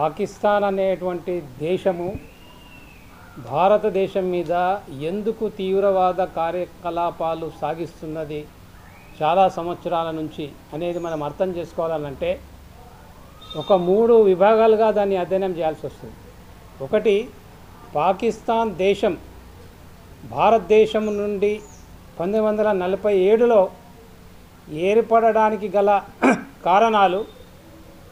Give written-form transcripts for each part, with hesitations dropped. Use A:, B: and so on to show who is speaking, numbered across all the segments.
A: పాకిస్తాన్ అనేటువంటి దేశము భారతదేశం మీద ఎందుకు తీవ్రవాద కార్యకలాపాలు సాగిస్తున్నది చాలా సంవత్సరాల నుంచి అనేది మనం అర్థం చేసుకోవాలంటే ఒక మూడు విభాగాలుగా దాన్ని అధ్యయనం చేయాల్సి వస్తుంది. ఒకటి, పాకిస్తాన్ దేశం భారతదేశం నుండి 1947లో ఏర్పడడానికి గల కారణాలు,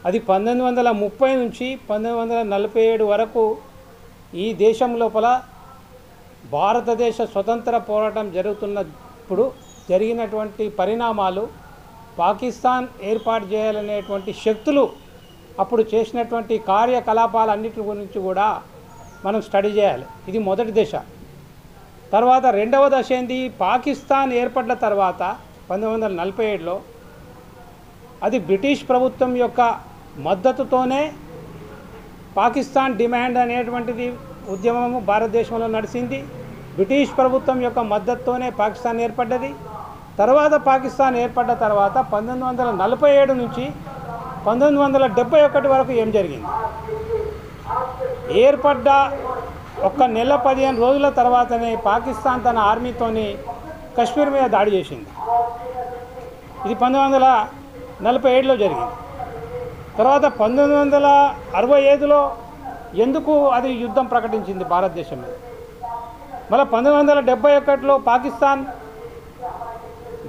A: అది 1930 నుంచి 1947 వరకు ఈ దేశం లోపల భారతదేశ స్వతంత్ర పోరాటం జరుగుతున్నప్పుడు జరిగినటువంటి పరిణామాలు, పాకిస్తాన్ ఏర్పాటు చేయాలనేటువంటి శక్తులు అప్పుడు చేసినటువంటి కార్యకలాపాలన్నిటి గురించి కూడా మనం స్టడీ చేయాలి. ఇది మొదటి దశ. తర్వాత రెండవ దశ ఏంది, పాకిస్తాన్ ఏర్పడిన తర్వాత 1947లో అది బ్రిటిష్ ప్రభుత్వం యొక్క మద్దతుతోనే పాకిస్తాన్ డిమాండ్ అనేటువంటిది ఉద్యమము భారతదేశంలో నడిచింది. బ్రిటిష్ ప్రభుత్వం యొక్క మద్దతుతోనే పాకిస్తాన్ ఏర్పడ్డది. తర్వాత పాకిస్తాన్ ఏర్పడ్డ తర్వాత 1947 నుంచి 1971 వరకు ఏం జరిగింది? ఏర్పడ్డ ఒక నెల 15 రోజుల తర్వాతనే పాకిస్తాన్ తన ఆర్మీతోని కశ్మీర్ మీద దాడి చేసింది. ఇది 1947లో జరిగింది. తర్వాత 1965లో ఎందుకు అది యుద్ధం ప్రకటించింది భారతదేశం మీద. మళ్ళీ 1971లో పాకిస్తాన్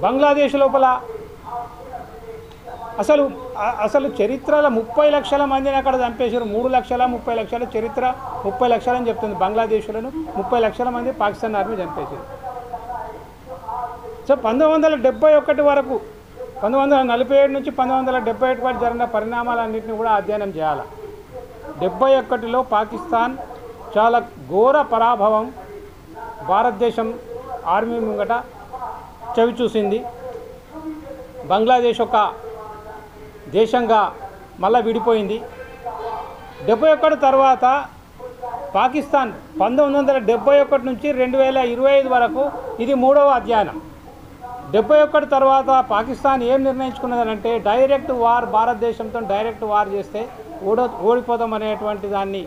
A: బంగ్లాదేశ్ లోపల అసలు చరిత్రలో 30 లక్షల మందిని అక్కడ చంపేశారు. 3,30,00,000 చరిత్ర 30 లక్షలు అని చెప్తుంది. బంగ్లాదేశ్లను 30 లక్షల మంది పాకిస్తాన్ ఆర్మీ చంపేశారు. సో 1971 వరకు 1947 నుంచి 1971 వరకు జరిగిన పరిణామాలన్నింటినీ కూడా అధ్యయనం చేయాలి. 71లో పాకిస్తాన్ చాలా ఘోర పరాభవం భారతదేశం ఆర్మీ ముంగట చవి చూసింది. బంగ్లాదేశ్ ఒక దేశంగా మళ్ళీ విడిపోయింది. 71 తర్వాత పాకిస్తాన్ 1971 నుంచి 2025 వరకు ఇది మూడవ అధ్యయనం. 71 తర్వాత పాకిస్తాన్ ఏం నిర్ణయించుకున్నదంటే డైరెక్ట్ వార్, భారతదేశంతో డైరెక్ట్ వార్ చేస్తే ఓడిపోతాం అనేటువంటి దాన్ని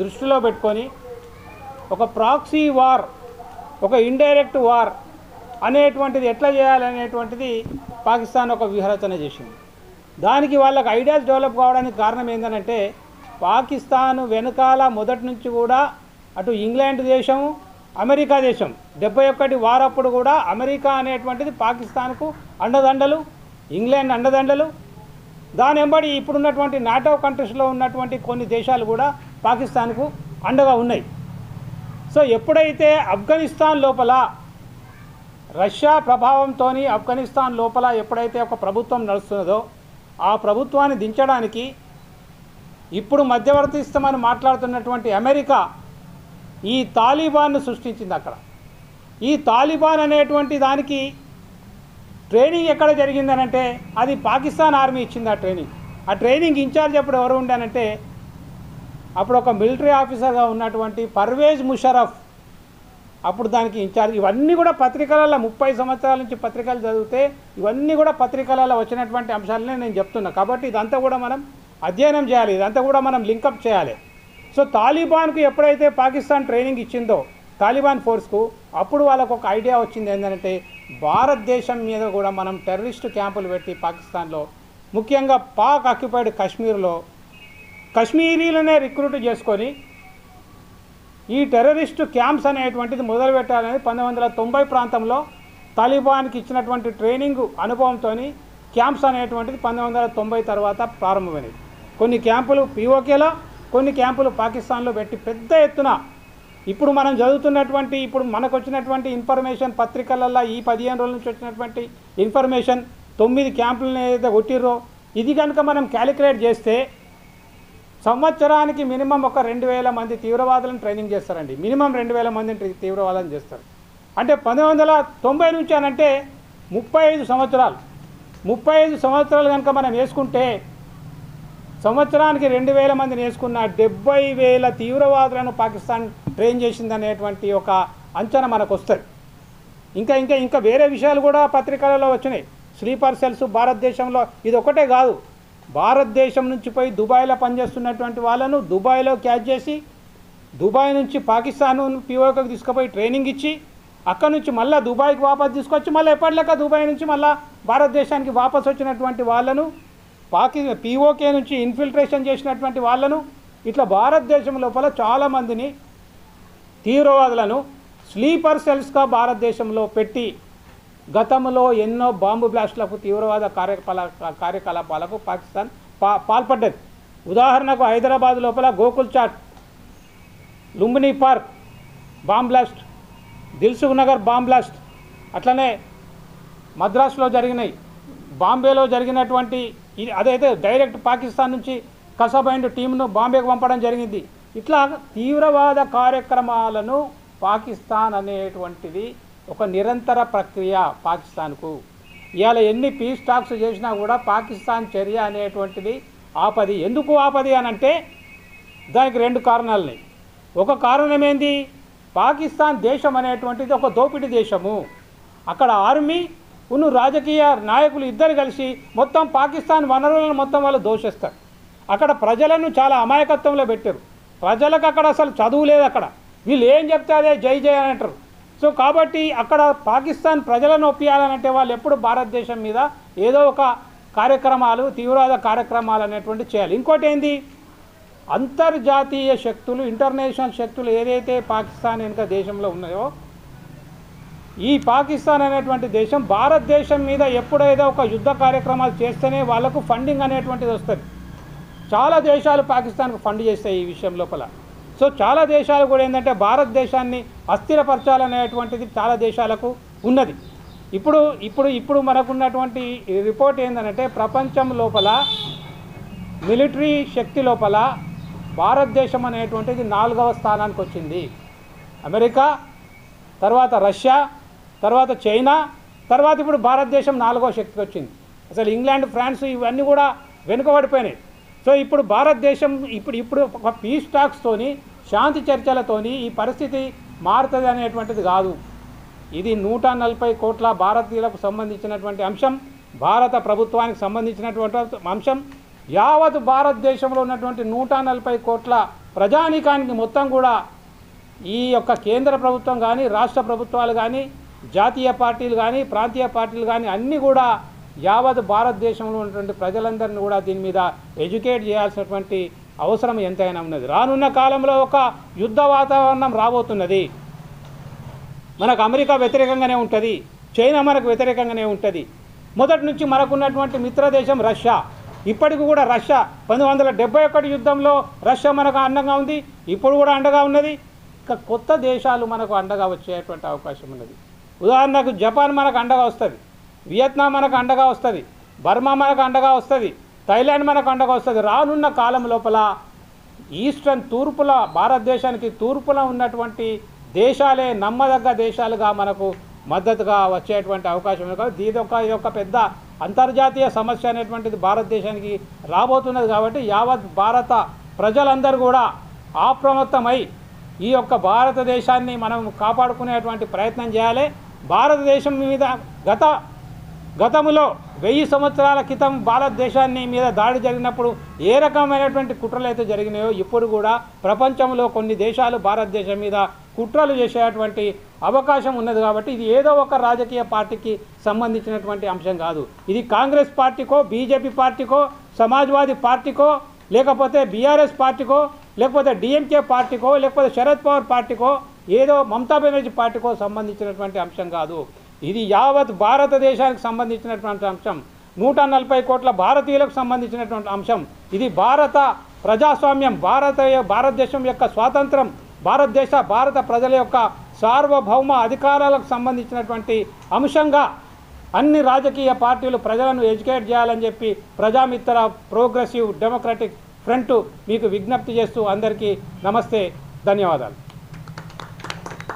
A: దృష్టిలో పెట్టుకొని ఒక ప్రాక్సీ వార్, ఒక ఇండైరెక్ట్ వార్ అనేటువంటిది ఎట్లా చేయాలనేటువంటిది పాకిస్తాన్ ఒక వ్యూహరచన చేసింది. దానికి వాళ్ళకి ఐడియాస్ డెవలప్ కావడానికి కారణం ఏంటంటే పాకిస్తాన్ వెనకాల మొదటి నుంచి కూడా అటు ఇంగ్లాండ్ దేశం, అమెరికా దేశం 71 వార్ అప్పుడు కూడా అమెరికా అనేటువంటిది పాకిస్తాన్కు అండదండలు, ఇంగ్లాండ్ అండదండలు. దాని వెంబడి ఇప్పుడున్నటువంటి నాటో కంట్రీస్లో ఉన్నటువంటి కొన్ని దేశాలు కూడా పాకిస్తాన్కు అండగా ఉన్నాయి. సో ఎప్పుడైతే ఆఫ్ఘనిస్తాన్ లోపల రష్యా ప్రభావంతో ఆఫ్ఘనిస్తాన్ లోపల ఎప్పుడైతే ఒక ప్రభుత్వం నడుస్తున్నదో ఆ ప్రభుత్వాన్ని దించడానికి ఇప్పుడు మధ్యవర్తిస్తామని మాట్లాడుతున్నటువంటి అమెరికా ఈ తాలిబాన్ను సృష్టించింది. అక్కడ ఈ తాలిబాన్ అనేటువంటి దానికి ట్రైనింగ్ ఎక్కడ జరిగిందనంటే అది పాకిస్తాన్ ఆర్మీ ఇచ్చింది. ఆ ట్రైనింగ్ ఇన్ఛార్జ్ అప్పుడు ఎవరు ఉండానంటే అప్పుడు ఒక మిలిటరీ ఆఫీసర్గా ఉన్నటువంటి పర్వేజ్ ముషరఫ్ అప్పుడు దానికి ఇన్ఛార్జ్. ఇవన్నీ కూడా పత్రికలలో 30 సంవత్సరాల నుంచి పత్రికలు చదివితే ఇవన్నీ కూడా పత్రికలలో వచ్చినటువంటి అంశాలనే నేను చెప్తున్నా. కాబట్టి ఇదంతా కూడా మనం అధ్యయనం చేయాలి, ఇదంతా కూడా మనం లింకప్ చేయాలి. సో తాలిబాన్కు ఎప్పుడైతే పాకిస్తాన్ ట్రైనింగ్ ఇచ్చిందో తాలిబాన్ ఫోర్స్కు, అప్పుడు వాళ్ళకు ఒక ఐడియా వచ్చింది ఏంటంటే భారతదేశం మీద కూడా మనం టెర్రరిస్ట్ క్యాంపులు పెట్టి పాకిస్తాన్లో, ముఖ్యంగా పాక్ ఆక్యుపైడ్ కాశ్మీర్లో కశ్మీరీలనే రిక్రూట్ చేసుకొని ఈ టెర్రరిస్టు క్యాంప్స్ అనేటువంటిది మొదలుపెట్టాలని 1990 ప్రాంతంలో తాలిబాన్కి ఇచ్చినటువంటి ట్రైనింగ్ అనుభవంతో క్యాంప్స్ అనేటువంటిది 1990 తర్వాత ప్రారంభమైనవి. కొన్ని క్యాంపులు పిఓకేలో, కొన్ని క్యాంపులు పాకిస్తాన్లో పెట్టి పెద్ద ఎత్తున ఇప్పుడు మనం చదువుతున్నటువంటి, ఇప్పుడు మనకు వచ్చినటువంటి ఇన్ఫర్మేషన్ పత్రికలలో ఈ 15 రోజుల నుంచి వచ్చినటువంటి ఇన్ఫర్మేషన్ 9 క్యాంపులను ఏదైతే కొట్టిర్రో ఇది కనుక మనం క్యాలిక్యులేట్ చేస్తే సంవత్సరానికి మినిమం ఒక 2,000 మంది తీవ్రవాదులను ట్రైనింగ్ చేస్తారండి. మినిమం 2,000 మందిని తీవ్రవాదులను చేస్తారు. అంటే 1990 నుంచి అనంటే 35 సంవత్సరాలు. 35 సంవత్సరాలు కనుక మనం వేసుకుంటే సంవత్సరానికి 2,000 మందిని వేసుకున్న 70,000 తీవ్రవాదులను పాకిస్తాన్ ట్రైన్ చేసిందనేటువంటి ఒక అంచనా మనకు వస్తుంది. ఇంకా వేరే విషయాలు కూడా పత్రికలలో వచ్చినాయి. స్లీపర్ సెల్స్ భారతదేశంలో ఇది ఒకటే కాదు, భారతదేశం నుంచి పోయి దుబాయ్లో పనిచేస్తున్నటువంటి వాళ్ళను దుబాయ్లో క్యాచ్ చేసి దుబాయ్ నుంచి పాకిస్తాన్ పిఓకి తీసుకుపోయి ట్రైనింగ్ ఇచ్చి అక్కడ నుంచి మళ్ళీ దుబాయ్కి వాపసు తీసుకొచ్చి మళ్ళీ ఎప్పటిలాగా దుబాయ్ నుంచి మళ్ళీ భారతదేశానికి వాపసు వచ్చినటువంటి వాళ్ళను పిఓకే నుంచి ఇన్ఫిల్ట్రేషన్ చేసినటువంటి వాళ్ళను ఇట్లా భారతదేశం లోపల చాలామందిని తీవ్రవాదులను స్లీపర్ సెల్స్గా భారతదేశంలో పెట్టి గతంలో ఎన్నో బాంబు బ్లాస్టులకు తీవ్రవాద కార్యకలాపాలకు పాకిస్తాన్ పాల్పడ్డది. ఉదాహరణకు హైదరాబాద్ లోపల Gokul Chat, Lumbini park bomb blast, Dilsukh Nagar bomb blast, అట్లనే మద్రాసులో జరిగినాయి, బాంబేలో జరిగినటువంటి అదైతే డైరెక్ట్ పాకిస్తాన్ నుంచి కసబైండ్ టీంను బాంబేకు పంపడం జరిగింది. ఇట్లా తీవ్రవాద కార్యక్రమాలను పాకిస్తాన్ అనేటువంటిది ఒక నిరంతర ప్రక్రియ పాకిస్తాన్కు. ఇవాళ ఎన్ని పీస్ టాక్స్ చేసినా కూడా పాకిస్తాన్ చర్య అనేటువంటిది ఆపది. ఎందుకు ఆపది అని అంటే దానికి రెండు కారణాలని. ఒక కారణం ఏంది, పాకిస్తాన్ దేశం అనేటువంటిది ఒక దోపిడీ దేశము. అక్కడ ఆర్మీ రాజకీయ నాయకులు ఇద్దరు కలిసి మొత్తం పాకిస్తాన్ వనరులను మొత్తం వాళ్ళు దోషిస్తారు. అక్కడ ప్రజలను చాలా అమాయకత్వంలో పెట్టారు. ప్రజలకు అక్కడ అసలు చదువు లేదు. అక్కడ వీళ్ళు ఏం చెప్తే అదే జై జై అని అంటారు. సో కాబట్టి అక్కడ పాకిస్తాన్ ప్రజలను ఒప్పియాలనంటే వాళ్ళు ఎప్పుడు భారతదేశం మీద ఏదో ఒక కార్యక్రమాలు, తీవ్రవాద కార్యక్రమాలు అనేటువంటి చేయాలి. ఇంకోటి ఏంది, అంతర్జాతీయ శక్తులు, ఇంటర్నేషనల్ శక్తులు ఏదైతే పాకిస్తాన్ వెనుక దేశంలో ఉన్నాయో, ఈ పాకిస్తాన్ అనేటువంటి దేశం భారతదేశం మీద ఎప్పుడైతే ఒక యుద్ధ కార్యక్రమాలు చేస్తేనే వాళ్లకు ఫండింగ్ అనేటువంటిది వస్తుంది. చాలా దేశాలు పాకిస్తాన్కు ఫండ్ చేస్తాయి ఈ విషయం లోపల. సో చాలా దేశాలు కూడా ఏంటంటే భారతదేశాన్ని అస్థిరపరచాలనేటువంటిది చాలా దేశాలకు ఉన్నది. ఇప్పుడు మనకున్నటువంటి రిపోర్ట్ ఏంటంటే ప్రపంచం లోపల మిలిటరీ శక్తి లోపల భారతదేశం అనేటువంటిది 4వ స్థానానికి వచ్చింది. అమెరికా, తర్వాత రష్యా, తర్వాత చైనా, తర్వాత ఇప్పుడు భారతదేశం 4వ శక్తికి వచ్చింది. అసలు ఇంగ్లాండ్, ఫ్రాన్స్ ఇవన్నీ కూడా వెనుకబడిపోయినాయి. సో ఇప్పుడు భారతదేశం ఇప్పుడు ఒక పీస్ టాక్స్తోని, శాంతి చర్చలతోని ఈ పరిస్థితి మారుతుంది అనేటువంటిది కాదు. ఇది 140 కోట్ల భారతీయులకు సంబంధించినటువంటి అంశం, భారత ప్రభుత్వానికి సంబంధించినటువంటి అంశం. యావత్ భారతదేశంలో ఉన్నటువంటి 140 కోట్ల ప్రజానీకానికి మొత్తం కూడా ఈ యొక్క కేంద్ర ప్రభుత్వం కానీ, రాష్ట్ర ప్రభుత్వాలు కానీ, జాతీయ పార్టీలు కానీ, ప్రాంతీయ పార్టీలు కానీ అన్నీ కూడా యావత్ భారతదేశంలో ఉన్నటువంటి ప్రజలందరినీ కూడా దీని మీద ఎడ్యుకేట్ చేయాల్సినటువంటి అవసరం ఎంతైనా ఉన్నది. రానున్న కాలంలో ఒక యుద్ధ వాతావరణం రాబోతున్నది. మనకు అమెరికా వ్యతిరేకంగానే ఉంటుంది, చైనా మనకు వ్యతిరేకంగానే ఉంటుంది. మొదటి నుంచి మనకున్నటువంటి మిత్రదేశం రష్యా. ఇప్పటికి కూడా రష్యా 1971 యుద్ధంలో రష్యా మనకు అండగా ఉంది, ఇప్పుడు కూడా అండగా ఉన్నది. ఇంకా కొత్త దేశాలు మనకు అండగా వచ్చేటువంటి అవకాశం ఉన్నది. ఉదాహరణకు జపాన్ మనకు అండగా వస్తుంది, వియత్నాం మనకు అండగా వస్తుంది, బర్మా మనకు అండగా వస్తుంది, థైలాండ్ మనకు అండగా వస్తుంది. రానున్న కాలం లోపల ఈస్టర్న్ తూర్పుల భారతదేశానికి తూర్పున ఉన్నటువంటి దేశాలే నమ్మదగ్గ దేశాలుగా మనకు మద్దతుగా వచ్చేటువంటి అవకాశం ఉంది. కాబట్టి ఇది ఒక పెద్ద అంతర్జాతీయ సమస్య అనేటువంటిది భారతదేశానికి రాబోతున్నది. కాబట్టి యావత్ భారత ప్రజలందరూ కూడా అప్రమత్తమై ఈ యొక్క భారతదేశాన్ని మనం కాపాడుకునేటువంటి ప్రయత్నం చేయాలి. భారతదేశం మీద గతంలో 1000 సంవత్సరాల క్రితం భారతదేశాన్ని మీద దాడి జరిగినప్పుడు ఏ రకమైనటువంటి కుట్రలు అయితే జరిగినాయో ఇప్పుడు కూడా ప్రపంచంలో కొన్ని దేశాలు భారతదేశం మీద కుట్రలు చేసేటువంటి అవకాశం ఉన్నది. కాబట్టి ఇది ఏదో ఒక రాజకీయ పార్టీకి సంబంధించినటువంటి అంశం కాదు. ఇది కాంగ్రెస్ పార్టీకో, బీజేపీ పార్టీకో, సమాజ్వాదీ పార్టీకో, లేకపోతే బీఆర్ఎస్ పార్టీకో, లేకపోతే డిఎంకే పార్టీకో, లేకపోతే శరద్ పవార్ పార్టీకో, ఏదో మమతా బెనర్జీ పార్టీకో సంబంధించినటువంటి అంశం కాదు. ఇది యావత్ భారతదేశానికి సంబంధించినటువంటి అంశం, 140 కోట్ల భారతీయులకు సంబంధించినటువంటి అంశం. ఇది భారత ప్రజాస్వామ్యం, భారతదేశం యొక్క స్వాతంత్రం, భారత ప్రజల యొక్క సార్వభౌమ అధికారాలకు సంబంధించినటువంటి అంశంగా అన్ని రాజకీయ పార్టీలు ప్రజలను ఎడ్యుకేట్ చేయాలని చెప్పి ప్రజామిత్ర ప్రోగ్రెసివ్ డెమోక్రటిక్ ఫ్రంట్ మీకు విజ్ఞప్తి చేస్తూ అందరికీ నమస్తే, ధన్యవాదాలు.